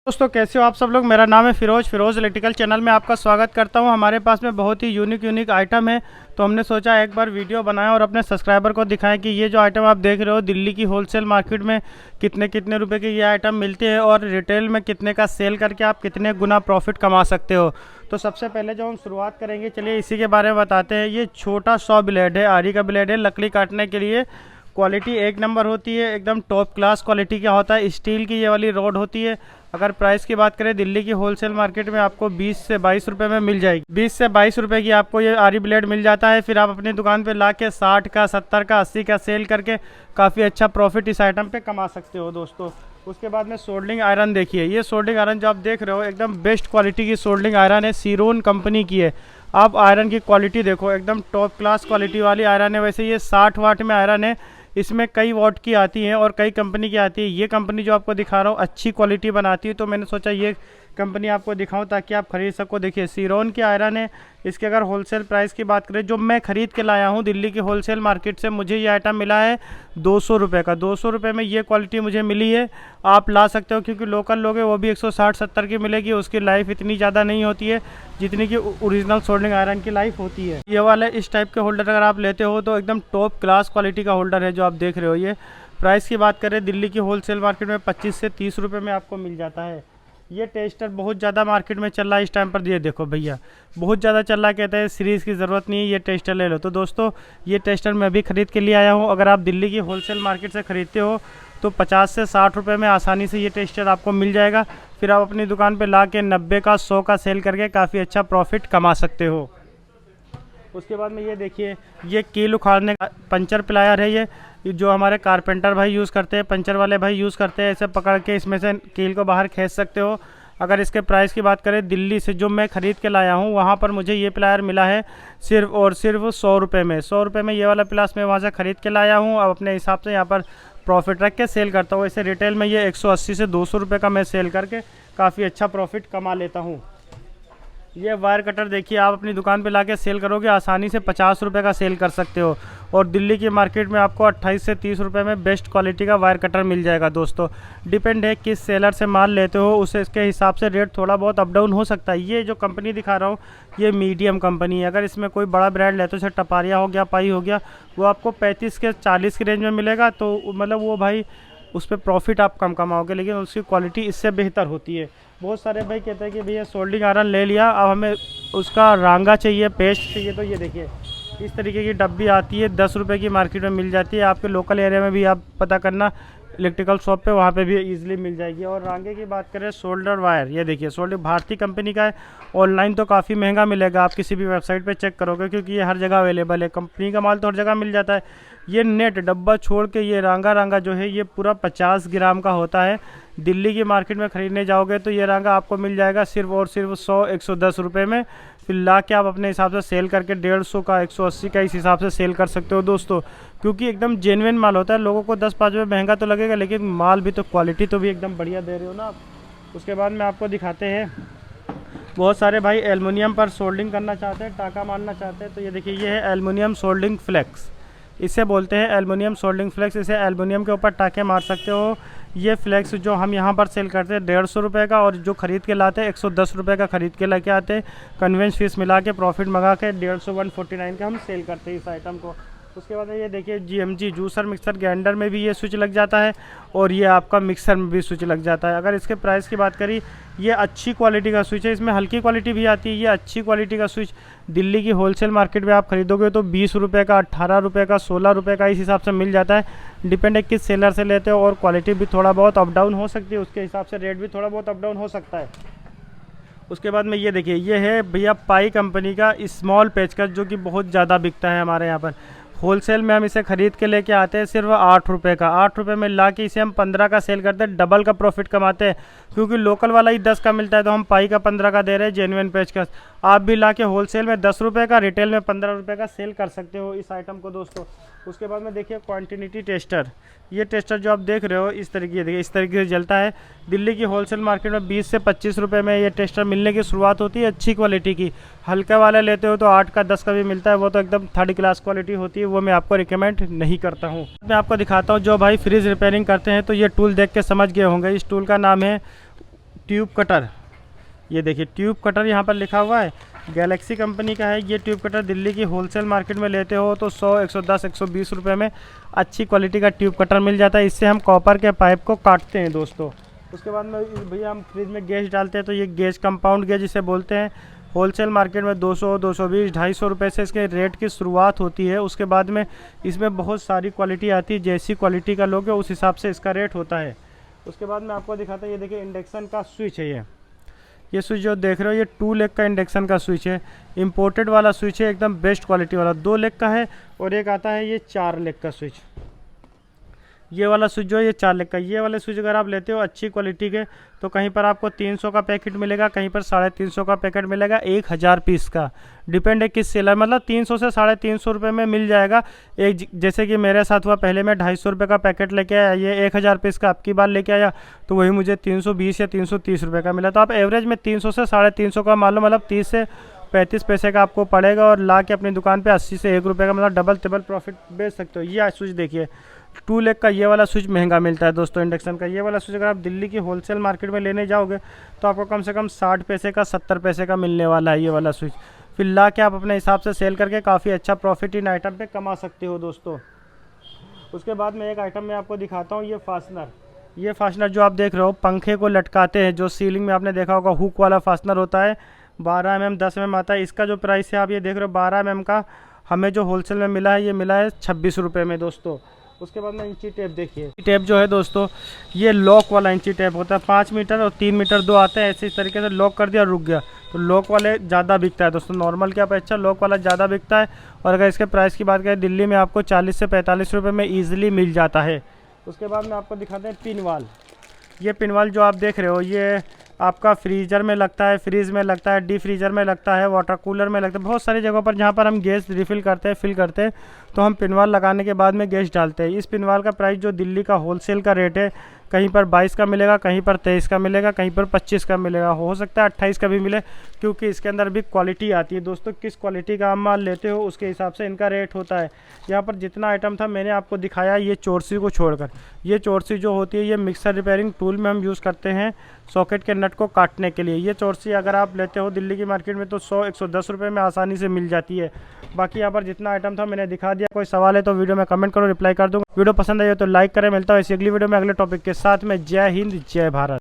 दोस्तों कैसे हो आप सब लोग। मेरा नाम है फिरोज़ इलेक्ट्रिकल चैनल में आपका स्वागत करता हूं। हमारे पास में बहुत ही यूनिक आइटम है, तो हमने सोचा एक बार वीडियो बनाएं और अपने सब्सक्राइबर को दिखाएं कि ये जो आइटम आप देख रहे हो दिल्ली की होलसेल मार्केट में कितने कितने रुपए के ये आइटम मिलते हैं और रिटेल में कितने का सेल करके आप कितने गुना प्रॉफिट कमा सकते हो। तो सबसे पहले जो हम शुरुआत करेंगे, चलिए इसी के बारे में बताते हैं। ये छोटा सॉ ब्लेड है, आरी का ब्लेड है, लकड़ी काटने के लिए। क्वालिटी एक नंबर होती है, एकदम टॉप क्लास क्वालिटी का होता है। स्टील की ये वाली रॉड होती है। अगर प्राइस की बात करें, दिल्ली की होलसेल मार्केट में आपको 20 से 22 रुपये में मिल जाएगी। 20 से 22 रुपये की आपको ये आरी ब्लेड मिल जाता है। फिर आप अपनी दुकान पे ला के 60 का, 70 का, 80 का सेल करके काफ़ी अच्छा प्रॉफिट इस आइटम पे कमा सकते हो दोस्तों। उसके बाद में सोल्डरिंग आयरन देखिए। ये सोल्डरिंग आयरन जो आप देख रहे हो एकदम बेस्ट क्वालिटी की सोल्डरिंग आयरन है, सीरोन कंपनी की है। आप आयरन की क्वालिटी देखो, एकदम टॉप क्लास क्वालिटी वाली आयरन है। वैसे ये 60 वाट में आयरन है, इसमें कई वॉट की आती हैं और कई कंपनी की आती है। ये कंपनी जो आपको दिखा रहा हूँ अच्छी क्वालिटी बनाती है, तो मैंने सोचा ये कंपनी आपको दिखाऊं ताकि आप खरीद सको। देखिए सीरोन की आयरन है। इसके अगर होलसेल प्राइस की बात करें, जो मैं ख़रीद के लाया हूँ दिल्ली की होलसेल मार्केट से, मुझे ये आइटम मिला है 200 रुपये का। 200 रुपये में ये क्वालिटी मुझे मिली है। आप ला सकते हो, क्योंकि लोकल लोग हैं वो भी 160-70 की मिलेगी। उसकी लाइफ इतनी ज़्यादा नहीं होती है जितनी कि ओरिजिनल सोल्डरिंग आयरन की लाइफ होती है। ये वाला इस टाइप के होल्डर अगर आप लेते हो तो एकदम टॉप क्लास क्वालिटी का होल्डर है जो आप देख रहे हो। ये प्राइस की बात करें, दिल्ली की होलसेल मार्केट में 25 से 30 रुपये में आपको मिल जाता है। ये टेस्टर बहुत ज़्यादा मार्केट में चल रहा है इस टाइम पर। ये देखो भैया, बहुत ज़्यादा चल रहा है, कहते हैं सीरीज़ की ज़रूरत नहीं है, ये टेस्टर ले लो। तो दोस्तों ये टेस्टर मैं भी ख़रीद के लिए आया हूँ। अगर आप दिल्ली की होलसेल मार्केट से ख़रीदते हो तो 50 से 60 रुपये में आसानी से ये टेस्टर आपको मिल जाएगा। फिर आप अपनी दुकान पर ला के 90 का, 100 का सेल करके काफ़ी अच्छा प्रॉफिट कमा सकते हो। उसके बाद में ये देखिए, ये कील उखाड़ने का पंचर प्लायर है। ये जो हमारे कारपेंटर भाई यूज़ करते हैं, पंचर वाले भाई यूज़ करते हैं, ऐसे पकड़ के इसमें से कील को बाहर खींच सकते हो। अगर इसके प्राइस की बात करें, दिल्ली से जो मैं ख़रीद के लाया हूँ वहाँ पर मुझे ये प्लायर मिला है सिर्फ और सिर्फ 100 रुपये में। 100 रुपये में ये वाला प्लास मैं वहाँ से ख़रीद के लाया हूँ। अब अपने हिसाब से यहाँ पर प्रॉफिट रख के सेल करता हूँ। ऐसे रिटेल में ये 180 से 200 रुपये का मैं सेल करके काफ़ी अच्छा प्रॉफिट कमा लेता हूँ। ये वायर कटर देखिए, आप अपनी दुकान पे लाके सेल करोगे आसानी से 50 रुपये का सेल कर सकते हो। और दिल्ली की मार्केट में आपको 28 से 30 रुपये में बेस्ट क्वालिटी का वायर कटर मिल जाएगा दोस्तों। डिपेंड है किस सेलर से माल लेते हो, उसे इसके हिसाब से रेट थोड़ा बहुत अप डाउन हो सकता है। ये जो कंपनी दिखा रहा हूँ ये मीडियम कंपनी है। अगर इसमें कोई बड़ा ब्रांड लेते हो, जैसे टपारिया हो गया, पाई हो गया, वो आपको 35 के 40 की रेंज में मिलेगा। तो मतलब वो भाई उस पर प्रॉफिट आप कम कमाओगे, लेकिन उसकी क्वालिटी इससे बेहतर होती है। बहुत सारे भाई कहते हैं कि भैया सोल्डरिंग आयरन ले लिया, अब हमें उसका रांगा चाहिए, पेस्ट चाहिए। तो ये देखिए इस तरीके की डब्बी आती है, 10 रुपये की मार्केट में मिल जाती है। आपके लोकल एरिया में भी आप पता करना इलेक्ट्रिकल शॉप पे, वहाँ पे भी इजीली मिल जाएगी। और रांगे की बात करें, शोल्डर वायर, ये देखिए शोल्डर भारतीय कंपनी का है। ऑनलाइन तो काफ़ी महंगा मिलेगा, आप किसी भी वेबसाइट पे चेक करोगे, क्योंकि ये हर जगह अवेलेबल है। कंपनी का माल तो हर जगह मिल जाता है। ये नेट डब्बा छोड़ के ये रांगा जो है ये पूरा 50 ग्राम का होता है। दिल्ली की मार्केट में ख़रीदने जाओगे तो ये रांगा आपको मिल जाएगा सिर्फ और सिर्फ 100-110 रुपये में। फिर ला के आप अपने हिसाब से सेल करके 150 का, 180 का इस हिसाब से सेल कर सकते हो दोस्तों, क्योंकि एकदम जेन्युइन माल होता है। लोगों को 10-5 रुपये महंगा तो लगेगा, लेकिन माल भी तो क्वालिटी तो भी एकदम बढ़िया दे रहे हो ना आप। उसके बाद में आपको दिखाते हैं, बहुत सारे भाई एलुमिनियम पर सोल्डिंग करना चाहते हैं, टाका मारना चाहते हैं। तो ये देखिए, ये है एलुमिनियम सोल्डिंग फ्लेक्स, इसे बोलते हैं एलुमिनियम सोल्डिंग फ्लेक्स। इसे एलुमिनियम के ऊपर टाके मार सकते हो। ये फ्लेक्स जो हम यहाँ पर सेल करते हैं 150 रुपये का, और जो ख़रीद के लाते हैं 110 रुपये का ख़रीद के लेके आते हैं। कन्वेंस फीस मिला के प्रॉफिट मंगा के 150-149 का हम सेल करते हैं इस आइटम को। उसके बाद ये देखिए, जीएमजी जूसर मिक्सर ग्राइंडर में भी ये स्विच लग जाता है, और ये आपका मिक्सर में भी स्विच लग जाता है। अगर इसके प्राइस की बात करी, ये अच्छी क्वालिटी का स्विच है, इसमें हल्की क्वालिटी भी आती है। ये अच्छी क्वालिटी का स्विच दिल्ली की होलसेल मार्केट में आप खरीदोगे तो 20 रुपये का, 18 रुपये का, 16 रुपये का इस हिसाब से मिल जाता है। डिपेंड है किस सेलर से लेते हो, और क्वालिटी भी थोड़ा बहुत अप डाउन हो सकती है, उसके हिसाब से रेट भी थोड़ा बहुत अप डाउन हो सकता है। उसके बाद में ये देखिए, ये है भैया पाई कंपनी का स्मॉल पेचकस, जो कि बहुत ज़्यादा बिकता है हमारे यहाँ पर। होलसेल में हम इसे ख़रीद के लेके आते हैं सिर्फ 8 रुपये का। 8 रुपये में ला के इसे हम 15 का सेल करते हैं, डबल का प्रॉफिट कमाते हैं। क्योंकि लोकल वाला ही 10 का मिलता है, तो हम पाई का 15 का दे रहे हैं जेन्युइन पेचकस। आप भी ला के होलसेल में 10 रुपये का, रिटेल में 15 रुपये का सेल कर सकते हो इस आइटम को दोस्तों। उसके बाद में देखिए क्वांटिटी टेस्टर, ये टेस्टर जो आप देख रहे हो इस तरीके देखिए, इस तरीके से जलता है। दिल्ली की होलसेल मार्केट में 20 से 25 रुपये में ये टेस्टर मिलने की शुरुआत होती है, अच्छी क्वालिटी की। हल्का वाला लेते हो तो 8 का, 10 का भी मिलता है, वो तो एकदम थर्ड क्लास क्वालिटी होती है, वो मैं आपको रिकमेंड नहीं करता हूँ। मैं आपको दिखाता हूँ, जो भाई फ्रिज रिपेयरिंग करते हैं तो ये टूल देख के समझ गए होंगे। इस टूल का नाम है ट्यूब कटर, ये देखिए ट्यूब कटर यहाँ पर लिखा हुआ है, गैलेक्सी कंपनी का है। ये ट्यूब कटर दिल्ली की होलसेल मार्केट में लेते हो तो 100, 110, 120 रुपये में अच्छी क्वालिटी का ट्यूब कटर मिल जाता है। इससे हम कॉपर के पाइप को काटते हैं दोस्तों। उसके बाद में भैया हम फ्रिज में गेज डालते हैं, तो ये गेज कंपाउंड गेज इसे बोलते हैं। होलसेल मार्केट में 200, 220, 250 रुपये से इसके रेट की शुरुआत होती है। उसके बाद में इसमें बहुत सारी क्वालिटी आती है, जैसी क्वालिटी का लोगे उस हिसाब से इसका रेट होता है। उसके बाद मैं आपको दिखाता हूँ, ये देखिए इंडक्शन का स्विच है। ये स्विच जो देख रहे हो ये 2 लेग का इंडक्शन का स्विच है। इंपोर्टेड वाला स्विच है, एकदम बेस्ट क्वालिटी वाला। 2 लेग का है और एक आता है ये 4 लेग का स्विच। ये वाला स्विच जो है ये 4 लेग का। ये वाले स्विच अगर आप लेते हो अच्छी क्वालिटी के तो कहीं पर आपको 300 का पैकेट मिलेगा, कहीं पर 350 का पैकेट मिलेगा, 1000 पीस का। डिपेंड है किस सेलर, मतलब 300 से 350 रुपये में मिल जाएगा एक। जैसे कि मेरे साथ हुआ, पहले मैं 250 रुपये का पैकेट लेके आया, ये 1000 पीस का आपकी बार लेके आया तो वही मुझे 320 या 330 रुपये का मिला। तो आप एवरेज में 300 से 350 का मान लो, मतलब 30 से 35 पैसे का आपको पड़ेगा, और ला के अपनी दुकान पे 80 से 1 रुपये का मतलब डबल ट्रिपल प्रॉफिट बेच सकते हो। ये स्विच देखिए 2 लेग का, ये वाला स्विच महंगा मिलता है दोस्तों इंडक्शन का। ये वाला स्विच अगर आप दिल्ली की होलसेल मार्केट में लेने जाओगे तो आपको कम से कम 60 पैसे का, 70 पैसे का मिलने वाला है ये वाला स्विच। फिर ला के आप अपने हिसाब से सेल करके काफ़ी अच्छा प्रॉफिट इन आइटम पे कमा सकते हो दोस्तों। उसके बाद में एक आइटम मैं आपको दिखाता हूँ, ये फास्टनर। ये फास्टनर जो आप देख रहे हो पंखे को लटकाते हैं, जो सीलिंग में आपने देखा होगा हुक वाला फास्टनर होता है, 12 mm 10 mm आता है। इसका जो प्राइस है आप ये देख रहे हो 12 mm का, हमें जो होलसेल में मिला है ये मिला है 26 रुपये में दोस्तों। उसके बाद में इंची टेप देखिए, टेप जो है दोस्तों ये लॉक वाला इंची टेप होता है। 5 मीटर और 3 मीटर 2 आते हैं, ऐसे इस तरीके से लॉक कर दिया रुक गया। तो लॉक वाले ज़्यादा बिकता है दोस्तों, नॉर्मल के अपेक्षा लॉक वाला ज़्यादा बिकता है। और अगर इसके प्राइस की बात करें दिल्ली में आपको 40 से 45 रुपये में ईजिली मिल जाता है। उसके बाद में आपको दिखाते हैं पिनवाल। ये पिनवाल जो आप देख रहे हो ये आपका फ्रीज़र में लगता है, फ्रीज में लगता है, डी फ्रीज़र में लगता है, वाटर कूलर में लगता है। बहुत सारी जगहों पर जहाँ पर हम गैस रिफ़िल करते हैं, फिल करते हैं, तो हम पिनवाल लगाने के बाद में गैस डालते हैं। इस पिनवाल का प्राइस जो दिल्ली का होलसेल का रेट है, कहीं पर 22 का मिलेगा, कहीं पर 23 का मिलेगा, कहीं पर 25 का मिलेगा, हो सकता है 28 का भी मिले, क्योंकि इसके अंदर भी क्वालिटी आती है दोस्तों। किस क्वालिटी का आप माल लेते हो उसके हिसाब से इनका रेट होता है। यहाँ पर जितना आइटम था मैंने आपको दिखाया, ये चोरसी को छोड़कर। ये चोरसी जो होती है ये मिक्सर रिपेयरिंग टूल में हम यूज़ करते हैं सॉकेट के नट को काटने के लिए। ये चोरसी अगर आप लेते हो दिल्ली की मार्केट में तो 100, 110 रुपये में आसानी से मिल जाती है। बाकी यहाँ पर जितना आइटम था मैंने दिखा दिया। कोई सवाल है तो वीडियो में कमेंट करो, रिप्लाई कर दूँगा। वीडियो पसंद आई हो तो लाइक करें। मिलता है इसी अगली वीडियो में अगले टॉपिक के साथ में। जय हिंद, जय भारत।